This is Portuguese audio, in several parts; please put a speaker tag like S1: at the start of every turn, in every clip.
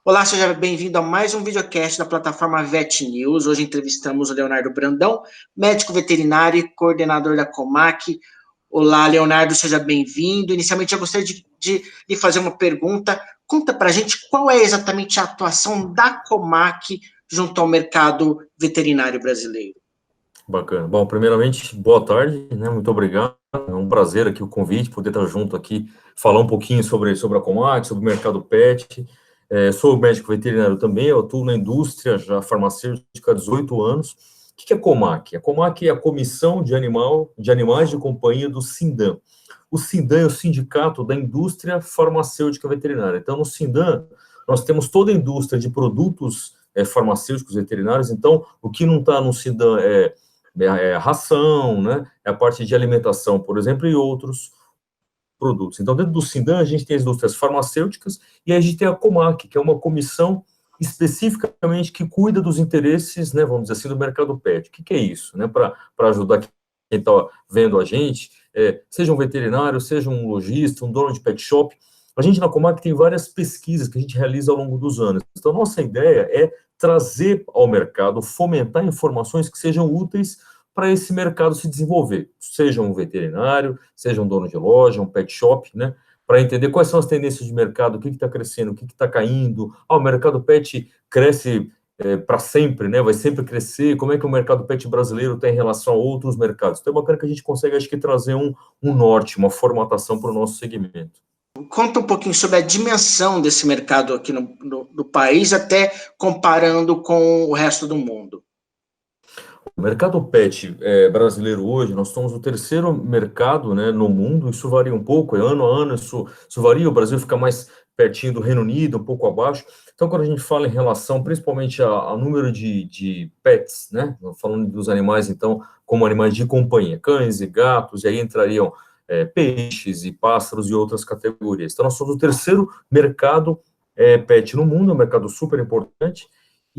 S1: Olá, seja bem-vindo a mais um videocast da plataforma Vet News. Hoje entrevistamos o Leonardo Brandão, médico veterinário e coordenador da Comac. Olá, Leonardo, seja bem-vindo. Inicialmente, eu gostaria de lhe fazer uma pergunta. Conta para a gente qual é exatamente a atuação da Comac junto ao mercado veterinário brasileiro.
S2: Bacana. Bom, primeiramente, boa tarde, né? Muito obrigado. É um prazer aqui o convite, poder estar junto aqui, falar um pouquinho sobre a Comac, sobre o mercado pet. Sou médico veterinário também, eu atuo na indústria já farmacêutica há 18 anos. O que é a Comac? A Comac é a Comissão de Animais de Companhia do Sindan. O Sindan é o Sindicato da Indústria Farmacêutica Veterinária. Então, no Sindan, nós temos toda a indústria de produtos farmacêuticos veterinários. Então, o que não está no Sindan é a ração, né? É a parte de alimentação, por exemplo, e outros produtos. Então, dentro do Sindan, a gente tem as indústrias farmacêuticas e a gente tem a Comac, que é uma comissão especificamente que cuida dos interesses, né, vamos dizer assim, do mercado pet. O que é isso? Né, para ajudar quem está vendo a gente, seja um veterinário, seja um lojista, um dono de pet shop, a gente na Comac tem várias pesquisas que a gente realiza ao longo dos anos. Então, nossa ideia é trazer ao mercado, fomentar informações que sejam úteis para esse mercado se desenvolver, seja um veterinário, seja um dono de loja, um pet shop, né, para entender quais são as tendências de mercado, o que está crescendo, o que está caindo. O mercado pet cresce para sempre, né, vai sempre crescer, como é que o mercado pet brasileiro está em relação a outros mercados. Então é bacana que a gente consegue, acho que, trazer um norte, uma formatação para o nosso segmento.
S1: Conta um pouquinho sobre a dimensão desse mercado aqui no país, até comparando com o resto do mundo.
S2: O mercado pet brasileiro hoje, nós somos o terceiro mercado, né, no mundo. Isso varia um pouco, ano a ano, isso varia. O Brasil fica mais pertinho do Reino Unido, um pouco abaixo. Então, quando a gente fala em relação, principalmente a número de pets, né, falando dos animais, então, como animais de companhia, cães e gatos, e aí entrariam peixes e pássaros e outras categorias. Então, nós somos o terceiro mercado pet no mundo, é um mercado super importante.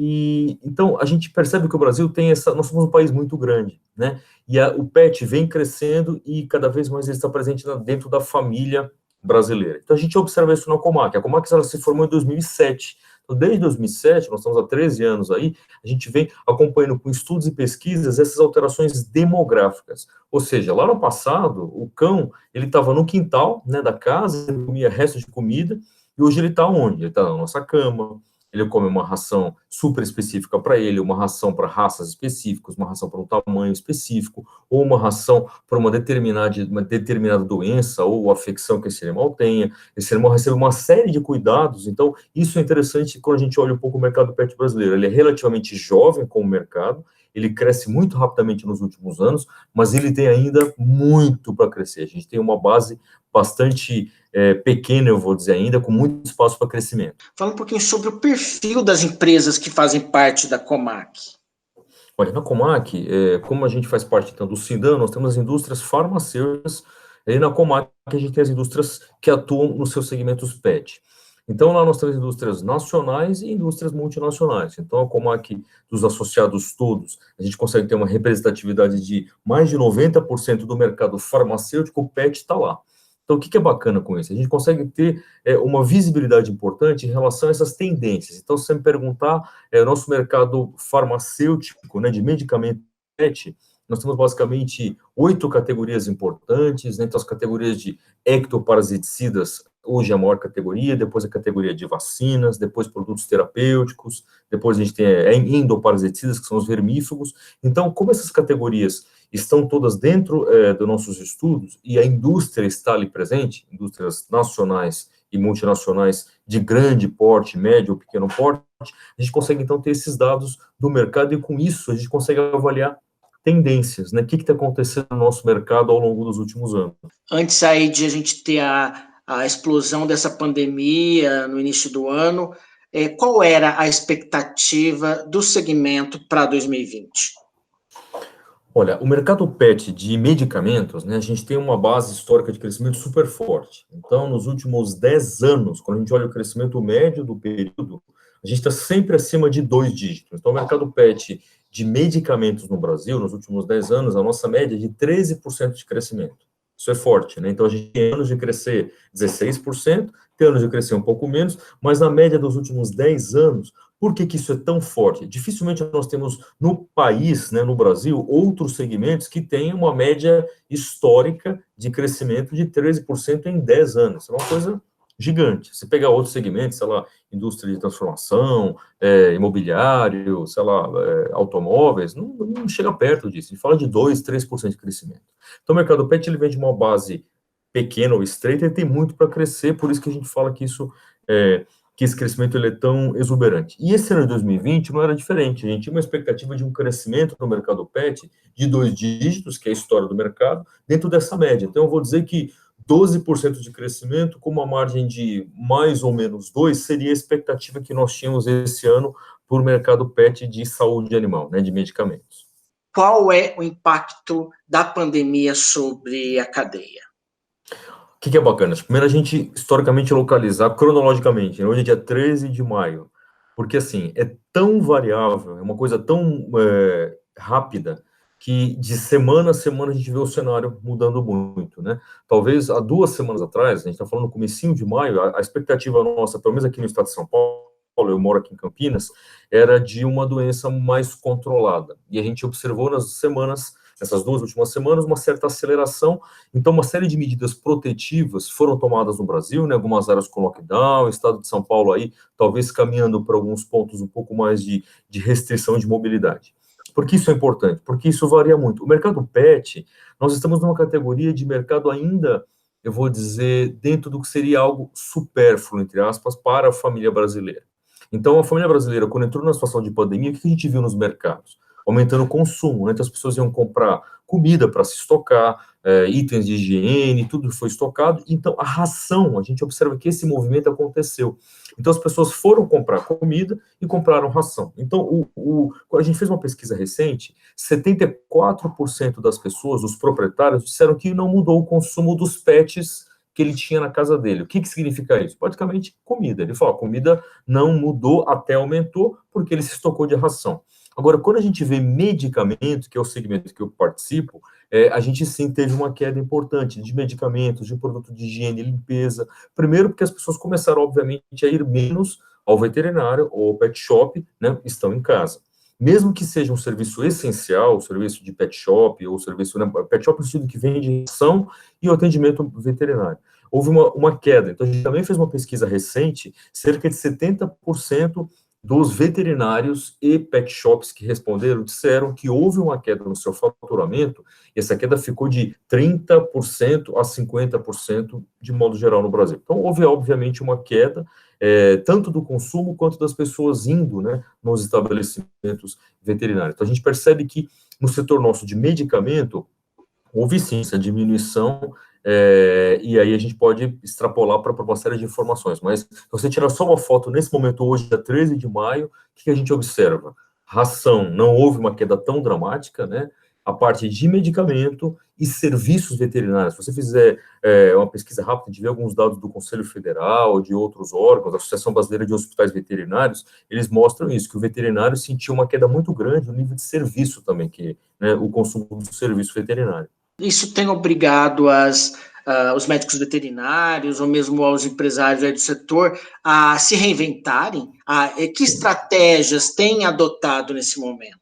S2: E então a gente percebe que o Brasil tem nós somos um país muito grande, né? E o pet vem crescendo e cada vez mais ele está presente dentro da família brasileira. Então a gente observa isso na Comac. A Comac ela se formou em 2007. Então, desde 2007, nós estamos há 13 anos aí, a gente vem acompanhando com estudos e pesquisas essas alterações demográficas. Ou seja, lá no passado, o cão, ele estava no quintal, né, da casa, ele comia resto de comida, e hoje ele está onde? Ele está na nossa cama, ele come uma ração super específica para ele, uma ração para raças específicas, uma ração para um tamanho específico, ou uma ração para uma determinada doença ou afecção que esse animal tenha. Esse animal recebe uma série de cuidados, então isso é interessante quando a gente olha um pouco o mercado pet brasileiro. Ele é relativamente jovem como mercado, ele cresce muito rapidamente nos últimos anos, mas ele tem ainda muito para crescer. A gente tem uma base bastante pequena, eu vou dizer ainda, com muito espaço para crescimento.
S1: Fala um pouquinho sobre o perfil das empresas que fazem parte da Comac.
S2: Olha, na Comac, como a gente faz parte então, do Sindan, nós temos as indústrias farmacêuticas, e na Comac a gente tem as indústrias que atuam nos seus segmentos PET. Então, lá nós temos indústrias nacionais e indústrias multinacionais. Então, a Comac, dos associados todos, a gente consegue ter uma representatividade de mais de 90% do mercado farmacêutico, o PET está lá. Então, o que é bacana com isso? A gente consegue ter uma visibilidade importante em relação a essas tendências. Então, se você me perguntar, nosso mercado farmacêutico, né, de medicamento PET, nós temos basicamente 8 categorias importantes, né, então as categorias de ectoparasiticidas, hoje é a maior categoria, depois a categoria de vacinas, depois produtos terapêuticos, depois a gente tem endoparasiticidas, que são os vermífugos. Então, como essas categorias estão todas dentro dos nossos estudos e a indústria está ali presente, indústrias nacionais e multinacionais de grande porte, médio ou pequeno porte, a gente consegue, então, ter esses dados do mercado e, com isso, a gente consegue avaliar tendências, né? O que está acontecendo no nosso mercado ao longo dos últimos anos.
S1: Antes aí de a gente ter a explosão dessa pandemia no início do ano, qual era a expectativa do segmento para 2020?
S2: Olha, o mercado PET de medicamentos, né, a gente tem uma base histórica de crescimento super forte. Então, nos últimos 10 anos, quando a gente olha o crescimento médio do período, a gente está sempre acima de 2 dígitos. Então, o mercado PET de medicamentos no Brasil, nos últimos 10 anos, a nossa média é de 13% de crescimento. Isso é forte, né? Então, a gente tem anos de crescer 16%, tem anos de crescer um pouco menos, mas na média dos últimos 10 anos, por que que isso é tão forte? Dificilmente nós temos no país, né, no Brasil, outros segmentos que têm uma média histórica de crescimento de 13% em 10 anos. É uma coisa gigante. Se pegar outros segmentos, sei lá, indústria de transformação, imobiliário, sei lá, automóveis, não chega perto disso. A gente fala de 2, 3% de crescimento. Então, o mercado pet, ele vem de uma base pequena ou estreita e tem muito para crescer, por isso que a gente fala que isso que esse crescimento ele é tão exuberante. E esse ano de 2020 não era diferente, a gente tinha uma expectativa de um crescimento no mercado pet de 2 dígitos, que é a história do mercado, dentro dessa média. Então, eu vou dizer que 12% de crescimento, com uma margem de mais ou menos 2, seria a expectativa que nós tínhamos esse ano por mercado pet de saúde animal, né, de medicamentos.
S1: Qual é o impacto da pandemia sobre a cadeia?
S2: O que é bacana? Primeiro, a gente, historicamente, localizar cronologicamente, né? Hoje é dia 13 de maio, porque, assim, é tão variável, é uma coisa tão rápida, que de semana a semana a gente vê o cenário mudando muito, né? Talvez há 2 semanas atrás, a gente está falando no comecinho de maio, a expectativa nossa, pelo menos aqui no estado de São Paulo, eu moro aqui em Campinas, era de uma doença mais controlada. E a gente observou nessas 2 últimas semanas, uma certa aceleração. Então, uma série de medidas protetivas foram tomadas no Brasil, né, algumas áreas com lockdown, o estado de São Paulo aí, talvez caminhando para alguns pontos um pouco mais de restrição de mobilidade. Por que isso é importante? Porque isso varia muito. O mercado pet, nós estamos numa categoria de mercado ainda, eu vou dizer, dentro do que seria algo supérfluo, entre aspas, para a família brasileira. Então, a família brasileira, quando entrou na situação de pandemia, o que a gente viu nos mercados? Aumentando o consumo, né? Então as pessoas iam comprar comida para se estocar, itens de higiene, tudo foi estocado. Então, a ração, a gente observa que esse movimento aconteceu. Então, as pessoas foram comprar comida e compraram ração. Então, a gente fez uma pesquisa recente, 74% das pessoas, dos proprietários, disseram que não mudou o consumo dos pets que ele tinha na casa dele. O que significa isso? Praticamente comida. Ele falou, a comida não mudou, até aumentou, porque ele se estocou de ração. Agora, quando a gente vê medicamento, que é o segmento que eu participo, a gente sim teve uma queda importante de medicamentos, de produto de higiene e limpeza. Primeiro, porque as pessoas começaram, obviamente, a ir menos ao veterinário ou ao pet shop, né, estão em casa. Mesmo que seja um serviço essencial, serviço de pet shop, ou serviço, né, pet shop no sentido que vende ração e o atendimento veterinário. Houve uma queda. Então, a gente também fez uma pesquisa recente, cerca de 70% dos veterinários e pet shops que responderam disseram que houve uma queda no seu faturamento, e essa queda ficou de 30% a 50% de modo geral no Brasil. Então, houve, obviamente, uma queda, tanto do consumo quanto das pessoas indo, né, nos estabelecimentos veterinários. Então, a gente percebe que no setor nosso de medicamento, houve sim essa diminuição, e aí a gente pode extrapolar para uma série de informações, mas se você tirar só uma foto nesse momento, hoje, dia 13 de maio, o que a gente observa? Ração, não houve uma queda tão dramática, né? A parte de medicamento e serviços veterinários. Se você fizer uma pesquisa rápida, a gente vê alguns dados do Conselho Federal, de outros órgãos, da Associação Brasileira de Hospitais Veterinários, eles mostram isso, que o veterinário sentiu uma queda muito grande no nível de serviço também, que, né, o consumo do serviço veterinário.
S1: Isso tem obrigado os médicos veterinários ou mesmo aos empresários aí do setor a se reinventarem? Que estratégias têm adotado nesse momento?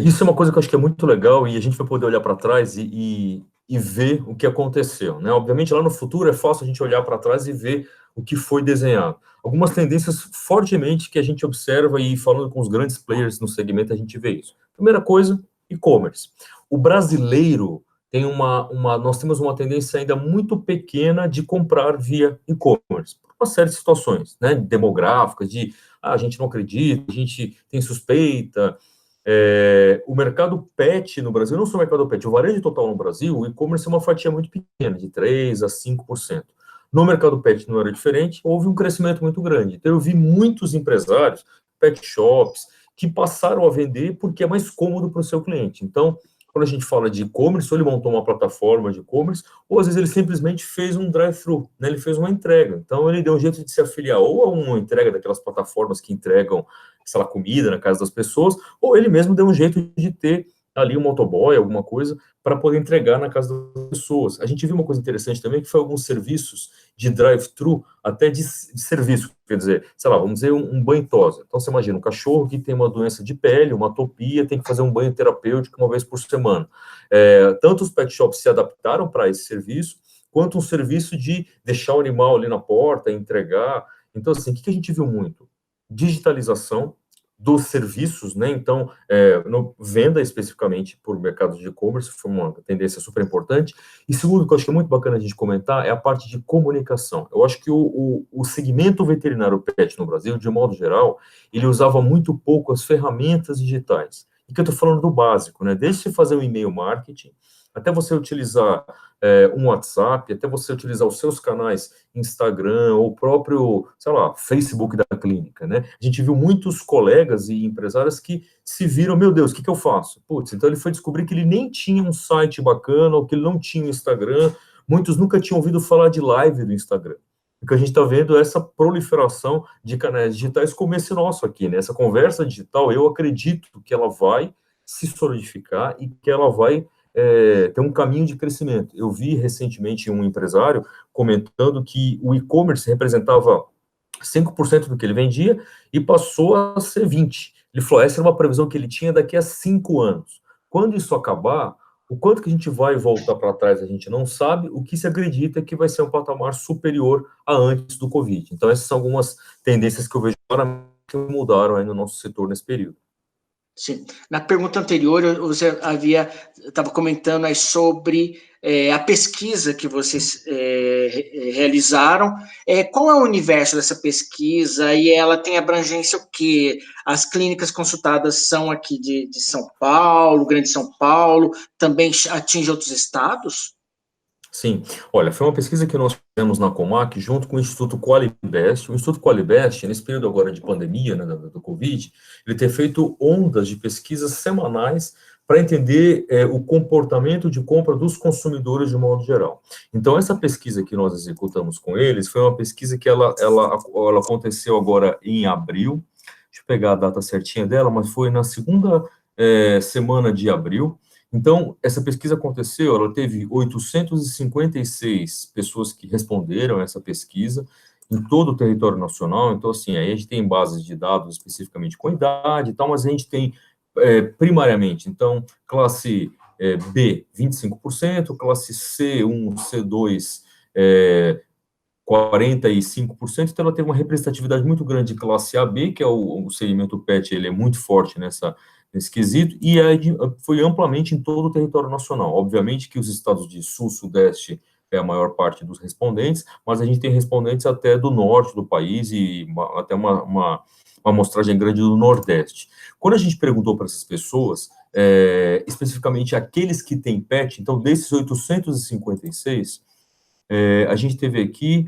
S2: Isso é uma coisa que eu acho que é muito legal e a gente vai poder olhar para trás e ver o que aconteceu, né? Obviamente, lá no futuro é fácil a gente olhar para trás e ver o que foi desenhado. Algumas tendências fortemente que a gente observa e falando com os grandes players no segmento, a gente vê isso. Primeira coisa, e-commerce. O brasileiro tem nós temos uma tendência ainda muito pequena de comprar via e-commerce, por uma série de situações, né, demográficas, a gente não acredita, a gente tem suspeita. O mercado pet no Brasil, não só o mercado pet, o varejo total no Brasil, o e-commerce é uma fatia muito pequena, de 3% a 5%. No mercado pet não era diferente, houve um crescimento muito grande. Então, eu vi muitos empresários, pet shops, que passaram a vender porque é mais cômodo para o seu cliente. Então, quando a gente fala de e-commerce, ou ele montou uma plataforma de e-commerce, ou às vezes ele simplesmente fez um drive-thru, né? Ele fez uma entrega. Então, ele deu um jeito de se afiliar ou a uma entrega daquelas plataformas que entregam, sei lá, comida na casa das pessoas, ou ele mesmo deu um jeito de ter ali um motoboy, alguma coisa, para poder entregar na casa das pessoas. A gente viu uma coisa interessante também, que foi alguns serviços de drive-thru, até de serviço, quer dizer, sei lá, vamos dizer um banho tosa. Então, você imagina, um cachorro que tem uma doença de pele, uma atopia, tem que fazer um banho terapêutico uma vez por semana. Tanto os pet shops se adaptaram para esse serviço, quanto um serviço de deixar o animal ali na porta, entregar. Então, assim, o que a gente viu muito? Digitalização dos serviços, né? Então, venda especificamente por mercado de e-commerce foi uma tendência super importante. E segundo, que eu acho que é muito bacana a gente comentar, é a parte de comunicação. Eu acho que o segmento veterinário pet no Brasil, de modo geral, ele usava muito pouco as ferramentas digitais. E que eu estou falando do básico, né? Desde você fazer um e-mail marketing, até você utilizar um WhatsApp, até você utilizar os seus canais Instagram, ou o próprio, sei lá, Facebook da clínica, né? A gente viu muitos colegas e empresários que se viram, meu Deus, o que eu faço? Putz, então ele foi descobrir que ele nem tinha um site bacana, ou que ele não tinha um Instagram, muitos nunca tinham ouvido falar de live do Instagram. O que a gente está vendo é essa proliferação de canais digitais, como esse nosso aqui, né? Essa conversa digital, eu acredito que ela vai se solidificar e que ela vai ter um caminho de crescimento. Eu vi recentemente um empresário comentando que o e-commerce representava 5% do que ele vendia e passou a ser 20%. Ele falou, essa era uma previsão que ele tinha daqui a 5 anos. Quando isso acabar, o quanto que a gente vai voltar para trás, a gente não sabe. O que se acredita é que vai ser um patamar superior a antes do Covid. Então, essas são algumas tendências que eu vejo que mudaram aí no nosso setor nesse período.
S1: Sim. Na pergunta anterior, você estava comentando aí sobre a pesquisa que vocês realizaram. Qual é o universo dessa pesquisa? E ela tem abrangência o quê? As clínicas consultadas são aqui de São Paulo, Grande São Paulo, também atinge outros estados?
S2: Sim, olha, foi uma pesquisa que nós fizemos na Comac, junto com o Instituto Qualibest. O Instituto Qualibest, nesse período agora de pandemia, né, do Covid, ele tem feito ondas de pesquisas semanais para entender o comportamento de compra dos consumidores de modo geral. Então, essa pesquisa que nós executamos com eles foi uma pesquisa que ela aconteceu agora em abril. Deixa eu pegar a data certinha dela, mas foi na segunda semana de abril. Então, essa pesquisa aconteceu, ela teve 856 pessoas que responderam a essa pesquisa em todo o território nacional. Então, assim, aí a gente tem bases de dados especificamente com idade e tal, mas a gente tem primariamente, então, classe B, 25%, classe C1, C2, 45%, então ela teve uma representatividade muito grande de classe AB, que é o segmento PET, ele é muito forte nesse quesito, e aí foi amplamente em todo o território nacional. Obviamente que os estados de sul, sudeste é a maior parte dos respondentes, mas a gente tem respondentes até do norte do país e até uma amostragem grande do nordeste. Quando a gente perguntou para essas pessoas, especificamente aqueles que têm PET, então desses 856, a gente teve aqui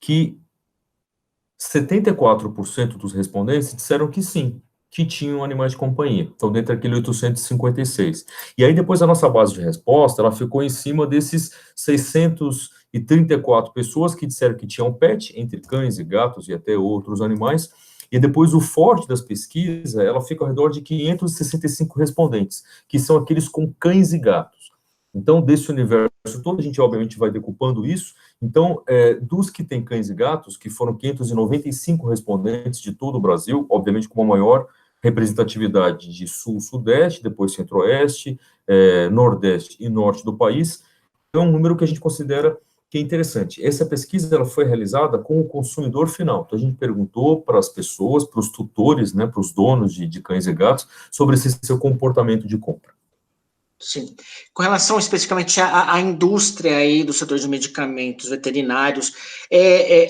S2: que 74% dos respondentes disseram que sim, que tinham animais de companhia. Então, dentre aquele 856. E aí, depois, a nossa base de resposta, ela ficou em cima desses 634 pessoas que disseram que tinham pet, entre cães e gatos e até outros animais. E depois, o forte das pesquisas, ela fica ao redor de 565 respondentes, que são aqueles com cães e gatos. Então, desse universo todo, a gente, obviamente, vai decupando isso. Então, dos que têm cães e gatos, que foram 595 respondentes de todo o Brasil, obviamente com uma maior representatividade de sul, sudeste, depois centro-oeste, nordeste e norte do país, é um número que a gente considera que é interessante. Essa pesquisa ela foi realizada com o consumidor final. Então, a gente perguntou para as pessoas, para os tutores, né, para os donos de cães e gatos, sobre esse seu comportamento de compra.
S1: Sim. Com relação especificamente à indústria aí do setor de medicamentos veterinários,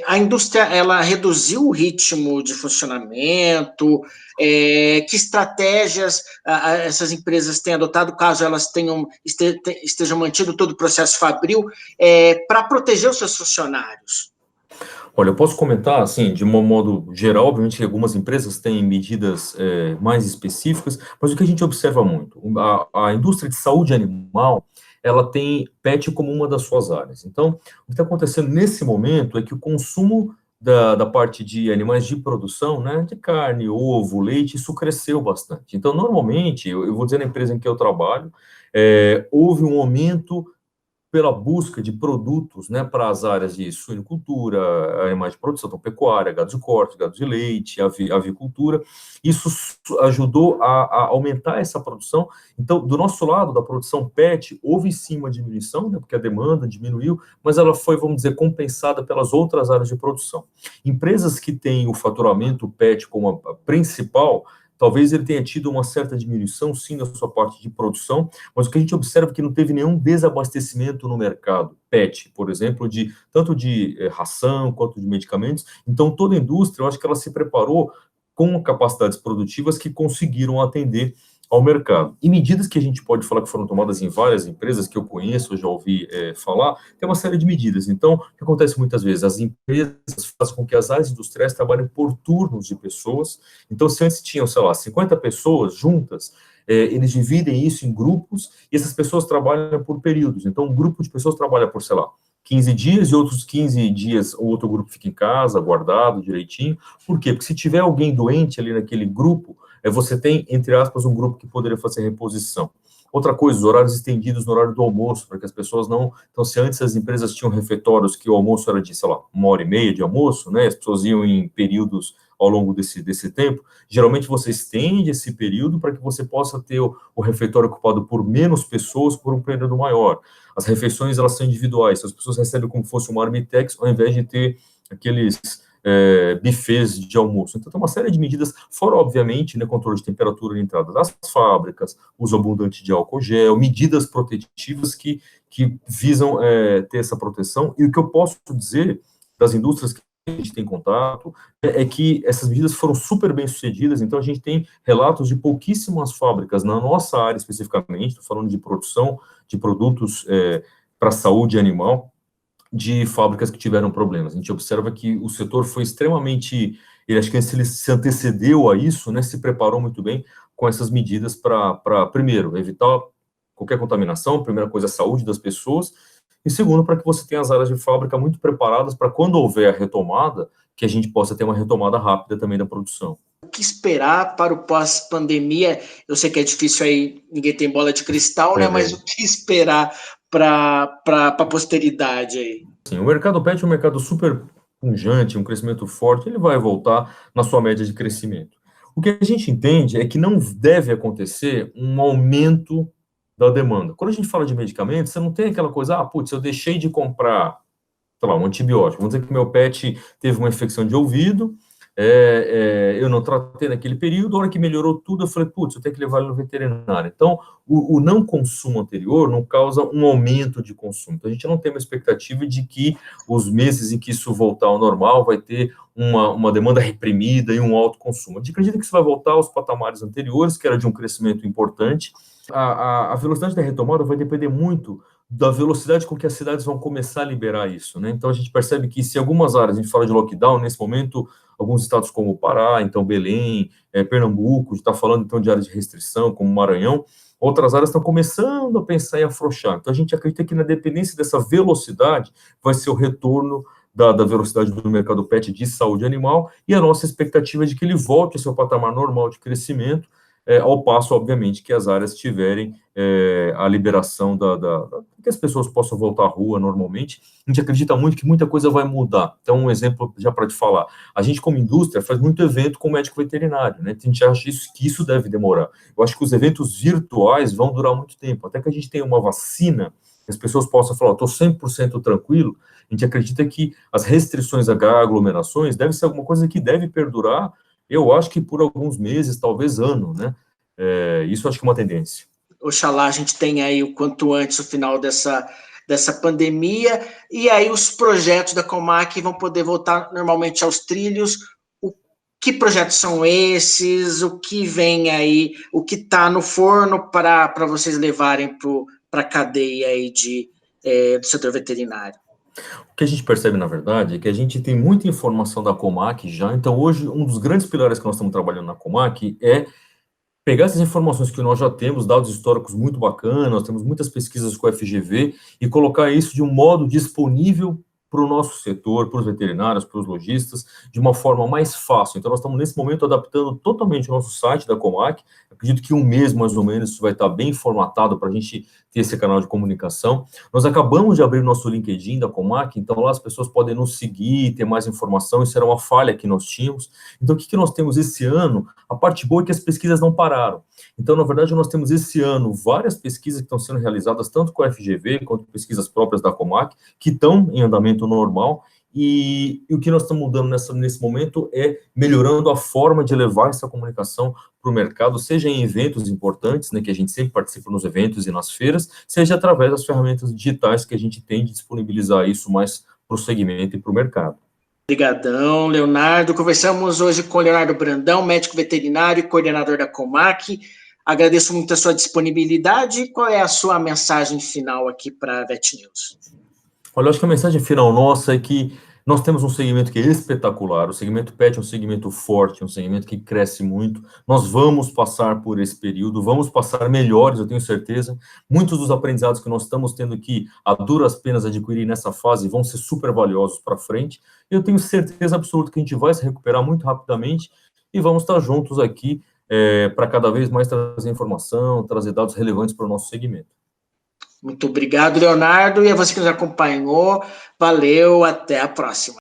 S1: a indústria ela reduziu o ritmo de funcionamento, que estratégias essas empresas têm adotado, caso elas estejam mantido todo o processo fabril, para proteger os seus funcionários?
S2: Olha, eu posso comentar, assim, de um modo geral, obviamente que algumas empresas têm medidas mais específicas, mas o que a gente observa muito, a indústria de saúde animal, ela tem PET como uma das suas áreas. Então, o que está acontecendo nesse momento é que o consumo da parte de animais de produção, né, de carne, ovo, leite, isso cresceu bastante. Então, normalmente, eu vou dizer na empresa em que eu trabalho, houve um aumento pela busca de produtos, né, para as áreas de suinocultura, animais de produção, então pecuária, gado de corte, gado de leite, avicultura. Isso ajudou a aumentar essa produção. Então, do nosso lado, da produção PET, houve sim uma diminuição, né, porque a demanda diminuiu, mas ela foi, vamos dizer, compensada pelas outras áreas de produção. Empresas que têm o faturamento PET como a principal, talvez ele tenha tido uma certa diminuição, sim, na sua parte de produção, mas o que a gente observa é que não teve nenhum desabastecimento no mercado, PET, por exemplo, tanto de ração quanto de medicamentos. Então, toda a indústria, eu acho que ela se preparou com capacidades produtivas que conseguiram atender ao mercado. E medidas que a gente pode falar que foram tomadas em várias empresas que eu conheço, eu já ouvi falar, tem uma série de medidas. Então, o que acontece muitas vezes? As empresas fazem com que as áreas industriais trabalhem por turnos de pessoas. Então, se antes tinham, sei lá, 50 pessoas juntas, eles dividem isso em grupos e essas pessoas trabalham por períodos. Então, um grupo de pessoas trabalha por, sei lá, 15 dias e outros 15 dias o outro grupo fica em casa, guardado direitinho. Por quê? Porque se tiver alguém doente ali naquele grupo, você tem, entre aspas, um grupo que poderia fazer reposição. Outra coisa, os horários estendidos no horário do almoço, para que as pessoas não... Então, se antes as empresas tinham refeitórios que o almoço era de, sei lá, 1h30 de almoço, né, as pessoas iam em períodos ao longo desse tempo, geralmente você estende esse período para que você possa ter o refeitório ocupado por menos pessoas por um período maior. As refeições, elas são individuais, as pessoas recebem como se fosse um marmitex, ao invés de ter aqueles buffets de almoço. Então, tem uma série de medidas, fora, obviamente, né, controle de temperatura na entrada das fábricas, uso abundante de álcool gel, medidas protetivas que visam ter essa proteção. E o que eu posso dizer das indústrias que a gente tem contato é que essas medidas foram super bem sucedidas. Então, a gente tem relatos de pouquíssimas fábricas, na nossa área especificamente, estou falando de produção de produtos para a saúde animal, de fábricas que tiveram problemas. A gente observa que o setor foi extremamente, acho que ele se antecedeu a isso, né, se preparou muito bem com essas medidas para, primeiro, evitar qualquer contaminação, primeira coisa, a saúde das pessoas, e segundo, para que você tenha as áreas de fábrica muito preparadas para quando houver a retomada, que a gente possa ter uma retomada rápida também da produção.
S1: O que esperar para o pós-pandemia? Eu sei que é difícil aí, ninguém tem bola de cristal, né? Mas o que esperar para a posteridade aí?
S2: Sim, o mercado pet é um mercado super pujante, um crescimento forte, ele vai voltar na sua média de crescimento. O que a gente entende é que não deve acontecer um aumento da demanda. Quando a gente fala de medicamentos, você não tem aquela coisa, putz, eu deixei de comprar, sei lá, um antibiótico. Vamos dizer que meu pet teve uma infecção de ouvido, eu não tratei naquele período, a hora que melhorou tudo, eu falei, putz, eu tenho que levar ele no veterinário. Então, o não consumo anterior não causa um aumento de consumo. Então, a gente não tem uma expectativa de que os meses em que isso voltar ao normal vai ter uma demanda reprimida e um alto consumo. A gente acredita que isso vai voltar aos patamares anteriores, que era de um crescimento importante. A velocidade da retomada vai depender muito da velocidade com que as cidades vão começar a liberar isso, né? Então, a gente percebe que se algumas áreas, a gente fala de lockdown, nesse momento, alguns estados como o Pará, então Belém, Pernambuco, está falando então de áreas de restrição, como Maranhão, outras áreas estão começando a pensar em afrouxar. Então, a gente acredita que na dependência dessa velocidade vai ser o retorno da velocidade do mercado PET de saúde animal, e a nossa expectativa é de que ele volte ao seu patamar normal de crescimento, ao passo, obviamente, que as áreas tiverem a liberação que as pessoas possam voltar à rua normalmente. A gente acredita muito que muita coisa vai mudar. Então, um exemplo já para te falar, a gente como indústria faz muito evento com médico veterinário, né? A gente acha que isso deve demorar. Eu acho que os eventos virtuais vão durar muito tempo, até que a gente tenha uma vacina, que as pessoas possam falar, estou 100% tranquilo. A gente acredita que as restrições a aglomerações deve ser alguma coisa que deve perdurar, eu acho que por alguns meses, talvez ano, né? Isso acho que é uma tendência.
S1: Oxalá a gente tenha aí o quanto antes o final dessa pandemia, e aí os projetos da Comac vão poder voltar normalmente aos trilhos. Que projetos são esses? O que vem aí? O que está no forno para vocês levarem para a cadeia aí do setor veterinário?
S2: O que a gente percebe, na verdade, é que a gente tem muita informação da Comac já. Então, hoje, um dos grandes pilares que nós estamos trabalhando na Comac é pegar essas informações que nós já temos, dados históricos muito bacanas, nós temos muitas pesquisas com a FGV, e colocar isso de um modo disponível para o nosso setor, para os veterinários, para os lojistas, de uma forma mais fácil. Então, nós estamos, nesse momento, adaptando totalmente o nosso site da Comac. Acredito que um mês, mais ou menos, isso vai estar bem formatado para a gente ter esse canal de comunicação. Nós acabamos de abrir nosso LinkedIn da Comac, então lá as pessoas podem nos seguir, ter mais informação. Isso era uma falha que nós tínhamos. Então, o que nós temos esse ano? A parte boa é que as pesquisas não pararam. Então, na verdade, nós temos esse ano várias pesquisas que estão sendo realizadas, tanto com a FGV, quanto pesquisas próprias da Comac, que estão em andamento normal, e o que nós estamos mudando nesse momento é melhorando a forma de levar essa comunicação para o mercado, seja em eventos importantes, né, que a gente sempre participa nos eventos e nas feiras, seja através das ferramentas digitais que a gente tem de disponibilizar isso mais para o segmento e para o mercado.
S1: Obrigadão, Leonardo. Conversamos hoje com o Leonardo Brandão, médico veterinário e coordenador da Comac. Agradeço muito a sua disponibilidade. Qual é a sua mensagem final aqui para a Vet News?
S2: Olha, eu acho que a mensagem final nossa é que nós temos um segmento que é espetacular, o segmento pet é um segmento forte, um segmento que cresce muito, nós vamos passar por esse período, vamos passar melhores, eu tenho certeza, muitos dos aprendizados que nós estamos tendo que, a duras penas, adquirir nessa fase, vão ser super valiosos para frente, eu tenho certeza absoluta que a gente vai se recuperar muito rapidamente, e vamos estar juntos aqui, para cada vez mais trazer informação, trazer dados relevantes para o nosso segmento.
S1: Muito obrigado, Leonardo, e a você que nos acompanhou. Valeu, até a próxima.